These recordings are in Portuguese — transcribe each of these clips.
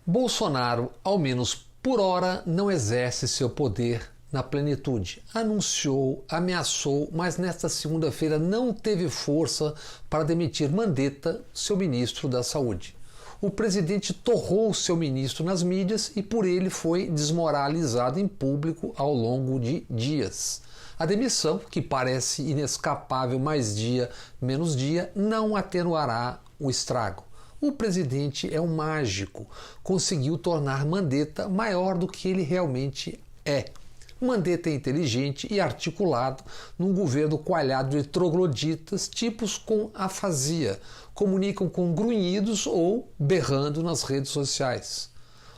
Bolsonaro, ao menos por hora, não exerce seu poder na plenitude. Anunciou, ameaçou, mas nesta segunda-feira não teve força para demitir Mandetta, seu ministro da Saúde. O presidente torrou seu ministro nas mídias e por ele foi desmoralizado em público ao longo de dias. A demissão, que parece inescapável mais dia menos dia, não atenuará o estrago. O presidente é um mágico, conseguiu tornar Mandetta maior do que ele realmente é. Mandetta é inteligente e articulado num governo coalhado de trogloditas, tipos com afasia, comunicam com grunhidos ou berrando nas redes sociais.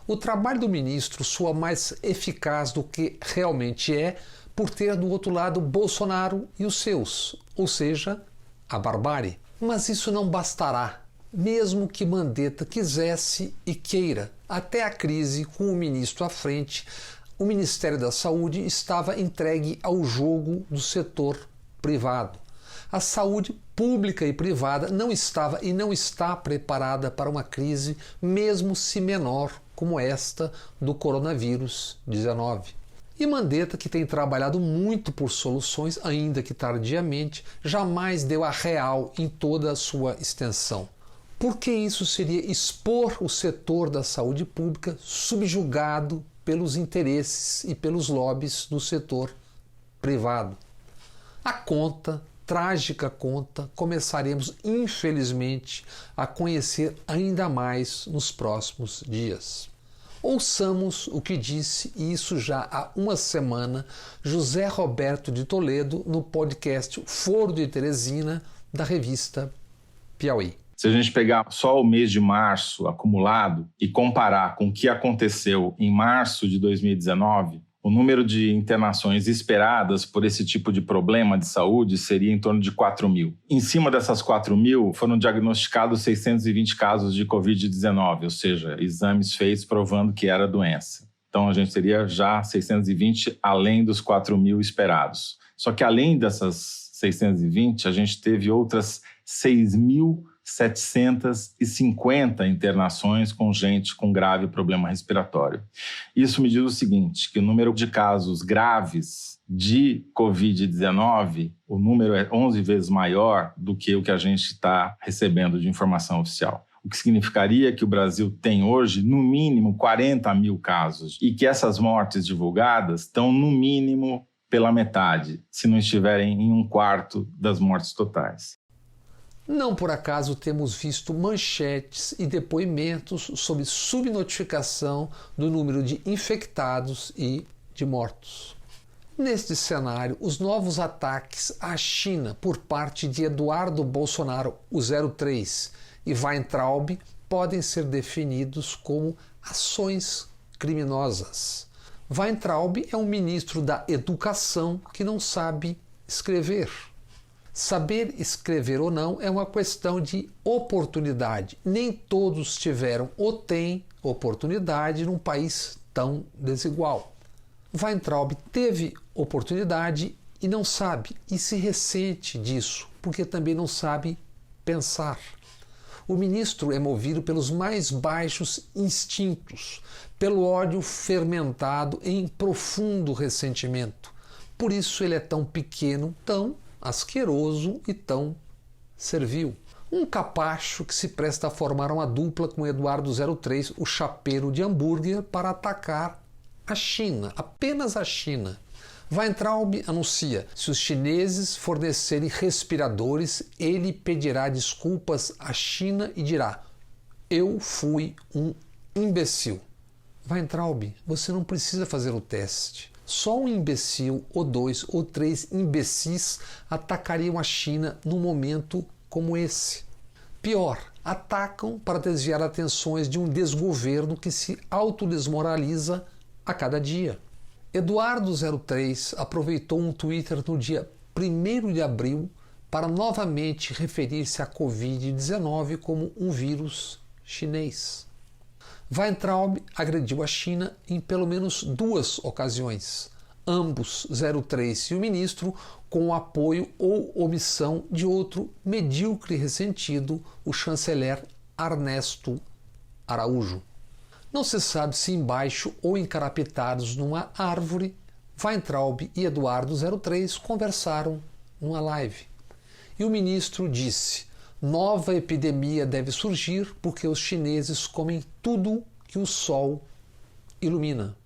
O trabalho do ministro soa mais eficaz do que realmente é por ter do outro lado Bolsonaro e os seus, ou seja, a barbárie. Mas isso não bastará, mesmo que Mandetta quisesse e queira. Até a crise, com o ministro à frente, o Ministério da Saúde estava entregue ao jogo do setor privado. A saúde pública e privada não estava e não está preparada para uma crise, mesmo se menor, como esta do coronavírus 19. E Mandetta, que tem trabalhado muito por soluções, ainda que tardiamente, jamais deu a real em toda a sua extensão. Porque isso seria expor o setor da saúde pública subjugado pelos interesses e pelos lobbies do setor privado. A conta, trágica conta, começaremos infelizmente a conhecer ainda mais nos próximos dias. Ouçamos o que disse, e isso já há uma semana, José Roberto de Toledo no podcast Foro de Teresina da revista Piauí. Se a gente pegar só o mês de março acumulado e comparar com o que aconteceu em março de 2019, o número de internações esperadas por esse tipo de problema de saúde seria em torno de 4.000. Em cima dessas 4.000, foram diagnosticados 620 casos de Covid-19, ou seja, exames feitos provando que era doença. Então, a gente teria já 620 além dos 4.000 esperados. Só que além dessas 620, a gente teve outras 6.750 internações com gente com grave problema respiratório. Isso me diz o seguinte, que o número de casos graves de Covid-19, o número é 11 vezes maior do que o que a gente está recebendo de informação oficial. O que significaria que o Brasil tem hoje, no mínimo, 40.000 casos e que essas mortes divulgadas estão, no mínimo, pela metade, se não estiverem em 1/4 das mortes totais. Não por acaso temos visto manchetes e depoimentos sobre subnotificação do número de infectados e de mortos. Neste cenário, os novos ataques à China por parte de Eduardo Bolsonaro, o 03, e Weintraub podem ser definidos como ações criminosas. Weintraub é um ministro da Educação que não sabe escrever. Saber escrever ou não é uma questão de oportunidade. Nem todos tiveram ou têm oportunidade num país tão desigual. Weintraub teve oportunidade e não sabe, e se ressente disso, porque também não sabe pensar. O ministro é movido pelos mais baixos instintos, pelo ódio fermentado em profundo ressentimento. Por isso ele é tão pequeno, tão asqueroso e tão servil. Um capacho que se presta a formar uma dupla com Eduardo 03, o chapeiro de hambúrguer, para atacar a China, apenas a China. Weintraub anuncia: se os chineses fornecerem respiradores, ele pedirá desculpas à China e dirá: eu fui um imbecil. Weintraub, você não precisa fazer o teste. Só um imbecil, ou 2 ou 3 imbecis atacariam a China num momento como esse. Pior, atacam para desviar atenções de um desgoverno que se autodesmoraliza a cada dia. Eduardo 03 aproveitou um Twitter no dia 1º de abril para novamente referir-se à Covid-19 como um vírus chinês. Weintraub agrediu a China em pelo menos 2 ocasiões, ambos 03 e o ministro com o apoio ou omissão de outro medíocre ressentido, o chanceler Ernesto Araújo. Não se sabe se embaixo ou encarapitados numa árvore, Weintraub e Eduardo 03 conversaram numa live. E o ministro disse: nova epidemia deve surgir porque os chineses comem tudo que o sol ilumina.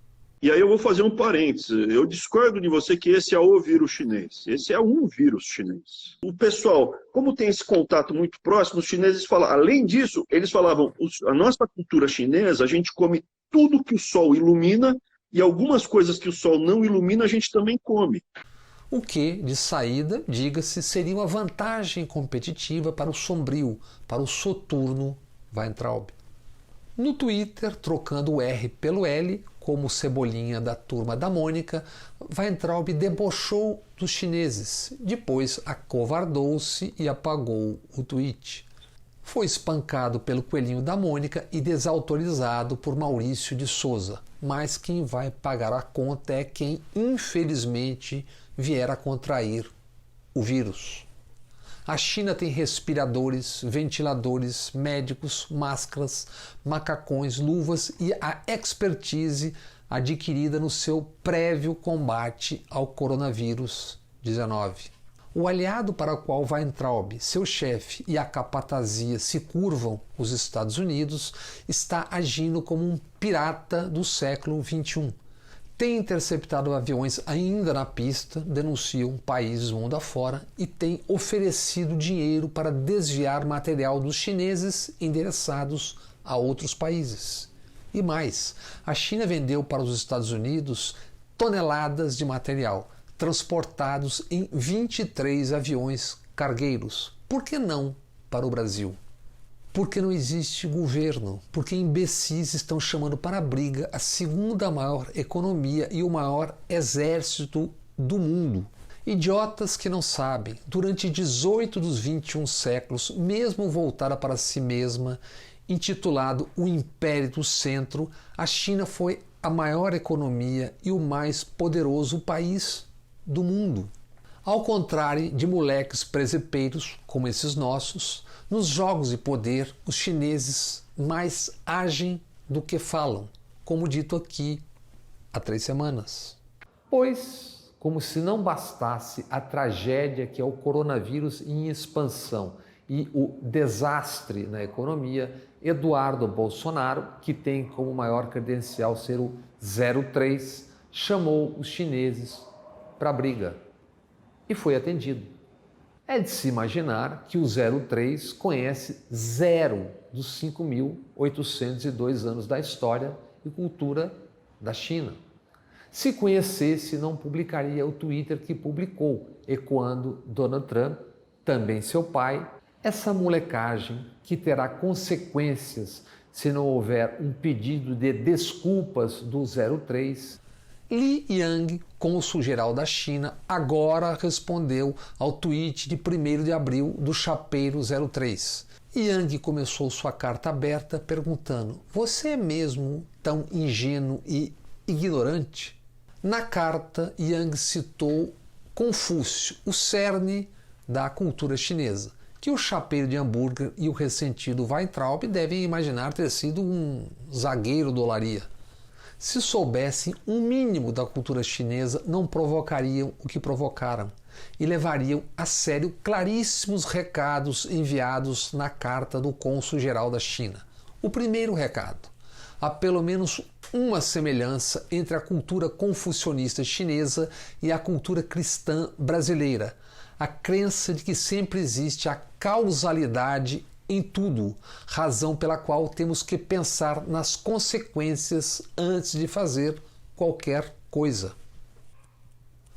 E aí eu vou fazer um parênteses. Eu discordo de você que esse é o vírus chinês. Esse é um vírus chinês. O pessoal, como tem esse contato muito próximo, os chineses falam. Além disso, eles falavam, a nossa cultura chinesa, a gente come tudo que o sol ilumina e algumas coisas que o sol não ilumina, a gente também come. O que, de saída, diga-se, seria uma vantagem competitiva para o sombrio, para o soturno Weintraub. No Twitter, trocando o R pelo L, como Cebolinha da Turma da Mônica, Weintraub debochou dos chineses, depois acovardou-se e apagou o tweet. Foi espancado pelo Coelhinho da Mônica e desautorizado por Maurício de Souza, mas quem vai pagar a conta é quem, infelizmente, vier a contrair o vírus. A China tem respiradores, ventiladores, médicos, máscaras, macacões, luvas e a expertise adquirida no seu prévio combate ao coronavírus 19. O aliado para o qual Weintraub, seu chefe e a capatazia se curvam, os Estados Unidos, está agindo como um pirata do século XXI. Tem interceptado aviões ainda na pista, denunciam países mundo afora, e tem oferecido dinheiro para desviar material dos chineses endereçados a outros países. E mais, a China vendeu para os Estados Unidos toneladas de material, transportados em 23 aviões cargueiros. Por que não para o Brasil? Porque não existe governo, porque imbecis estão chamando para a briga a segunda maior economia e o maior exército do mundo. Idiotas que não sabem, durante 18 dos 21 séculos, mesmo voltada para si mesma, intitulado o Império do Centro, a China foi a maior economia e o mais poderoso país do mundo. Ao contrário de moleques presepeiros, como esses nossos, nos jogos de poder, os chineses mais agem do que falam, como dito aqui há 3 semanas. Pois, como se não bastasse a tragédia que é o coronavírus em expansão e o desastre na economia, Eduardo Bolsonaro, que tem como maior credencial ser o 03, chamou os chineses para a briga e foi atendido. É de se imaginar que o 03 conhece 0 dos 5.802 anos da história e cultura da China. Se conhecesse, não publicaria o Twitter que publicou, ecoando Donald Trump, também seu pai, essa molecagem que terá consequências se não houver um pedido de desculpas do 03. Li Yang, cônsul-geral da China, agora respondeu ao tweet de 1º de abril do chapeiro 03. Yang começou sua carta aberta perguntando: você é mesmo tão ingênuo e ignorante? Na carta, Yang citou Confúcio, o cerne da cultura chinesa, que o chapeiro de hambúrguer e o ressentido Weintraub devem imaginar ter sido um zagueiro do Olaria. Se soubessem um mínimo da cultura chinesa, não provocariam o que provocaram e levariam a sério claríssimos recados enviados na carta do cônsul-geral da China. O primeiro recado: há pelo menos uma semelhança entre a cultura confucionista chinesa e a cultura cristã brasileira, a crença de que sempre existe a causalidade em tudo, razão pela qual temos que pensar nas consequências antes de fazer qualquer coisa.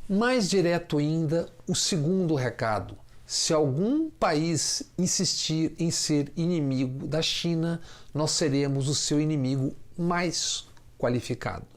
Mais direto ainda, o segundo recado: se algum país insistir em ser inimigo da China, nós seremos o seu inimigo mais qualificado.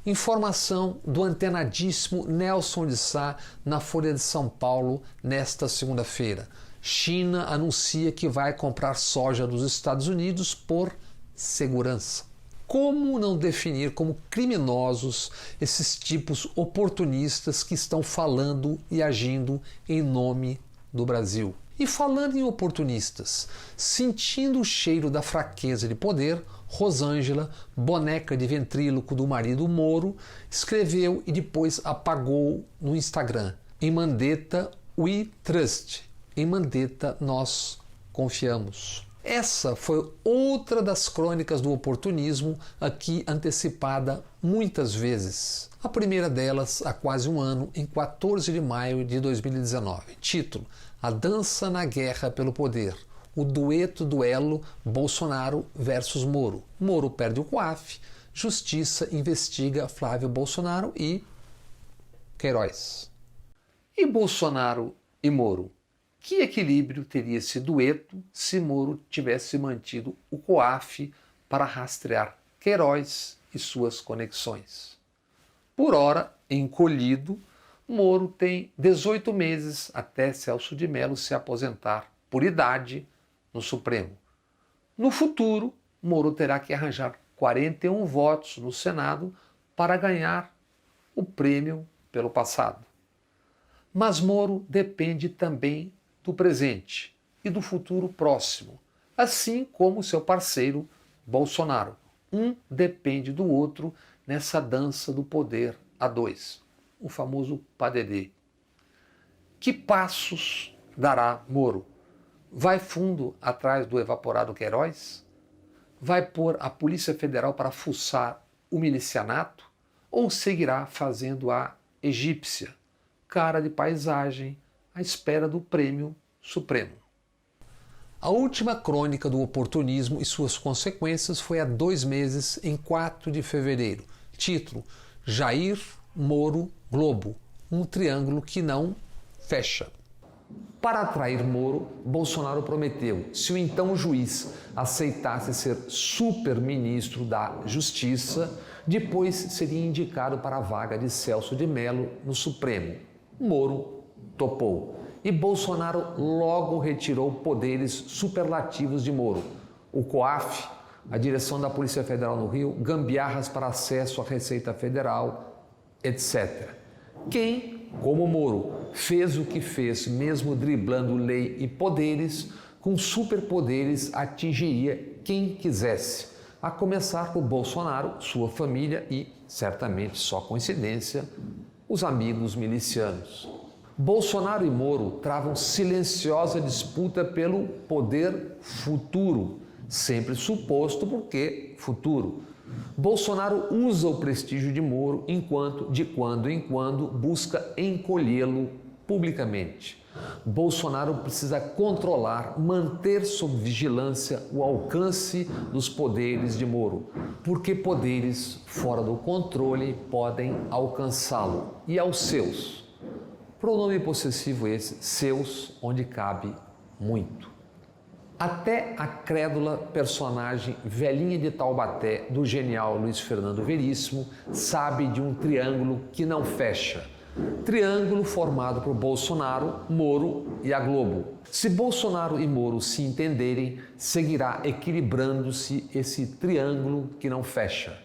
Informação do antenadíssimo Nelson de Sá na Folha de São Paulo nesta segunda-feira. China anuncia que vai comprar soja dos Estados Unidos por segurança. Como não definir como criminosos esses tipos oportunistas que estão falando e agindo em nome do Brasil? E falando em oportunistas, sentindo o cheiro da fraqueza de poder, Rosângela, boneca de ventríloco do marido Moro, escreveu e depois apagou no Instagram: em Mandetta we trust, em Mandetta nós confiamos. Essa foi outra das crônicas do oportunismo aqui antecipada muitas vezes. A primeira delas há quase um ano, em 14 de maio de 2019. Título: A Dança na Guerra pelo Poder. O duelo Bolsonaro versus Moro. Moro perde o COAF, Justiça investiga Flávio Bolsonaro e Queiroz. E Bolsonaro e Moro? Que equilíbrio teria esse dueto se Moro tivesse mantido o COAF para rastrear Queiroz e suas conexões? Por ora, encolhido, Moro tem 18 meses até Celso de Mello se aposentar por idade no Supremo. No futuro, Moro terá que arranjar 41 votos no Senado para ganhar o prêmio pelo passado. Mas Moro depende também do presente e do futuro próximo, assim como seu parceiro Bolsonaro. Um depende do outro nessa dança do poder a dois, o famoso padedê. Que passos dará Moro? Vai fundo atrás do evaporado Queiroz? Vai pôr a Polícia Federal para fuçar o milicianato? Ou seguirá fazendo a egípcia, cara de paisagem, à espera do prêmio supremo? A última crônica do oportunismo e suas consequências foi há 2 meses, em 4 de fevereiro. Título: Jair, Moro, Globo. Um triângulo que não fecha. Para atrair Moro, Bolsonaro prometeu, se o então juiz aceitasse ser super-ministro da Justiça, depois seria indicado para a vaga de Celso de Mello no Supremo. Moro topou. E Bolsonaro logo retirou poderes superlativos de Moro. O COAF, a direção da Polícia Federal no Rio, gambiarras para acesso à Receita Federal, etc. Quem, como Moro, fez o que fez, mesmo driblando lei e poderes, com superpoderes atingiria quem quisesse, a começar por Bolsonaro, sua família e, certamente só coincidência, os amigos milicianos. Bolsonaro e Moro travam silenciosa disputa pelo poder futuro, sempre suposto porque futuro. Bolsonaro usa o prestígio de Moro enquanto, de quando em quando, busca encolhê-lo publicamente. Bolsonaro precisa controlar, manter sob vigilância o alcance dos poderes de Moro, porque poderes fora do controle podem alcançá-lo e aos seus. Pronome possessivo esse, seus, onde cabe muito. Até a crédula personagem velhinha de Taubaté do genial Luiz Fernando Veríssimo sabe de um triângulo que não fecha. Triângulo formado por Bolsonaro, Moro e a Globo. Se Bolsonaro e Moro se entenderem, seguirá equilibrando-se esse triângulo que não fecha.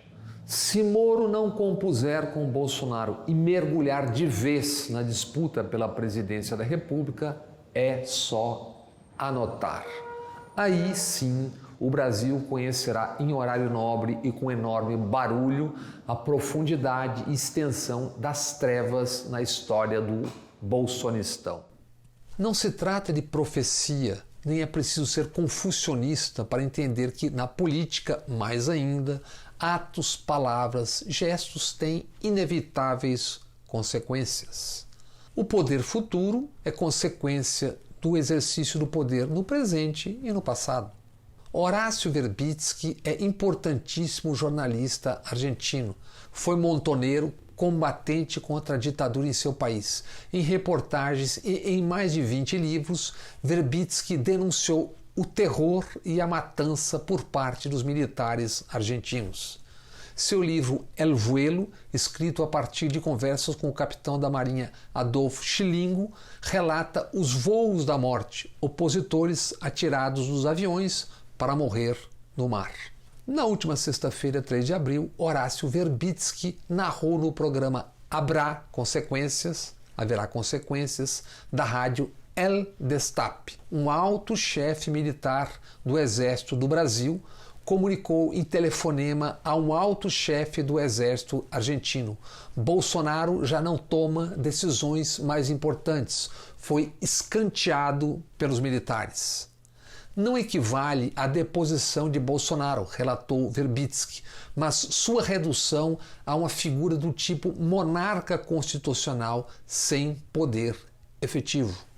Se Moro não compuser com Bolsonaro e mergulhar de vez na disputa pela presidência da República, é só anotar. Aí sim o Brasil conhecerá em horário nobre e com enorme barulho a profundidade e extensão das trevas na história do bolsonistão. Não se trata de profecia, nem é preciso ser confucionista para entender que na política, mais ainda, atos, palavras, gestos têm inevitáveis consequências. O poder futuro é consequência do exercício do poder no presente e no passado. Horácio Verbitsky é importantíssimo jornalista argentino. Foi montoneiro, combatente contra a ditadura em seu país. Em reportagens e em mais de 20 livros, Verbitsky denunciou o terror e a matança por parte dos militares argentinos. Seu livro El Vuelo, escrito a partir de conversas com o capitão da Marinha Adolfo Schillingo, relata os voos da morte, opositores atirados dos aviões para morrer no mar. Na última sexta-feira, 3 de abril, Horácio Verbitsky narrou no programa Haverá Consequências, da rádio El Destape, um alto chefe militar do Exército do Brasil, comunicou em telefonema a um alto chefe do Exército argentino: Bolsonaro já não toma decisões mais importantes, foi escanteado pelos militares. Não equivale à deposição de Bolsonaro, relatou Verbitsky, mas sua redução a uma figura do tipo monarca constitucional sem poder efetivo.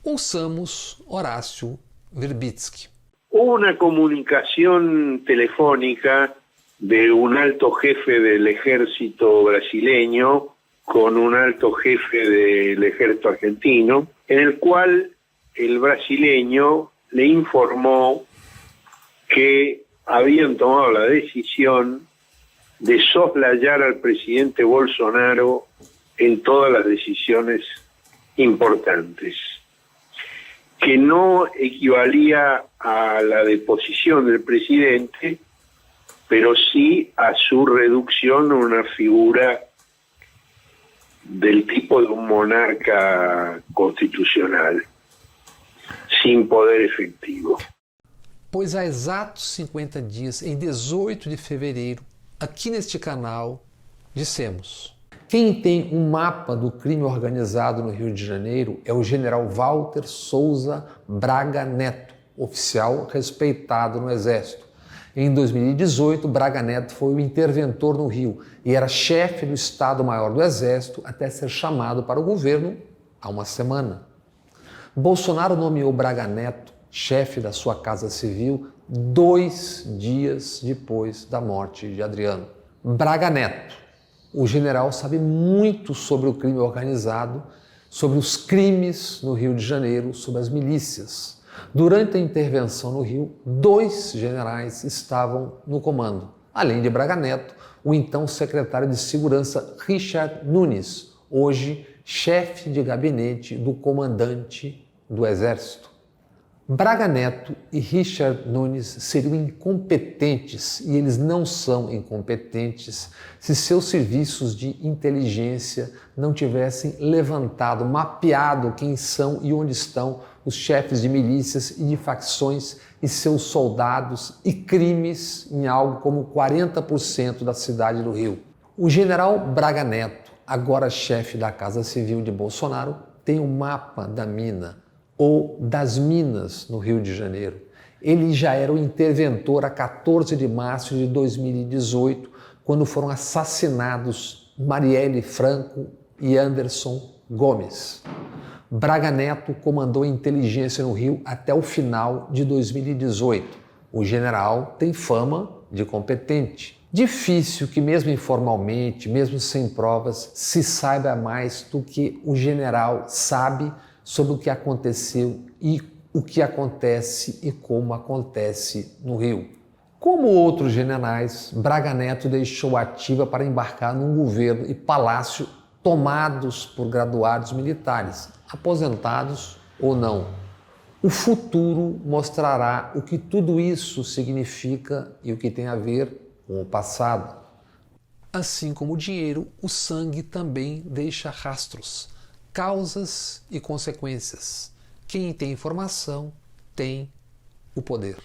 Ouçamos Horácio Verbitsky. Hubo una comunicación telefónica de un alto jefe del ejército brasileño con un alto jefe del ejército argentino, en el cual el brasileño le informó que habían tomado la decisión de soslayar al presidente Bolsonaro en todas las decisiones importantes, que no equivalía a la deposición del presidente, pero sí a su reducción a una figura del tipo de un monarca constitucional, sem poder efetivo. Pois há exatos 50 dias, em 18 de fevereiro, aqui neste canal, dissemos: quem tem um mapa do crime organizado no Rio de Janeiro é o general Walter Souza Braga Neto, oficial respeitado no Exército. Em 2018, Braga Neto foi o interventor no Rio e era chefe do Estado-Maior do Exército até ser chamado para o governo há uma semana. Bolsonaro nomeou Braga Neto chefe da sua Casa Civil 2 dias depois da morte de Adriano. Braga Neto, o general, sabe muito sobre o crime organizado, sobre os crimes no Rio de Janeiro, sobre as milícias. Durante a intervenção no Rio, 2 generais estavam no comando. Além de Braga Neto, o então secretário de Segurança Richard Nunes, hoje chefe de gabinete do comandante do Exército. Braga Neto e Richard Nunes seriam incompetentes, e eles não são incompetentes, se seus serviços de inteligência não tivessem levantado, mapeado quem são e onde estão os chefes de milícias e de facções e seus soldados e crimes em algo como 40% da cidade do Rio. O general Braga Neto, agora chefe da Casa Civil de Bolsonaro, tem um mapa da mina ou das minas no Rio de Janeiro. Ele já era o interventor a 14 de março de 2018, quando foram assassinados Marielle Franco e Anderson Gomes. Braga Neto comandou a inteligência no Rio até o final de 2018. O general tem fama de competente. Difícil que, mesmo informalmente, mesmo sem provas, se saiba mais do que o general sabe sobre o que aconteceu e o que acontece e como acontece no Rio. Como outros generais, Braga Neto deixou a ativa para embarcar num governo e palácio tomados por graduados militares, aposentados ou não. O futuro mostrará o que tudo isso significa e o que tem a ver com o passado. Assim como o dinheiro, o sangue também deixa rastros, causas e consequências. Quem tem informação tem o poder.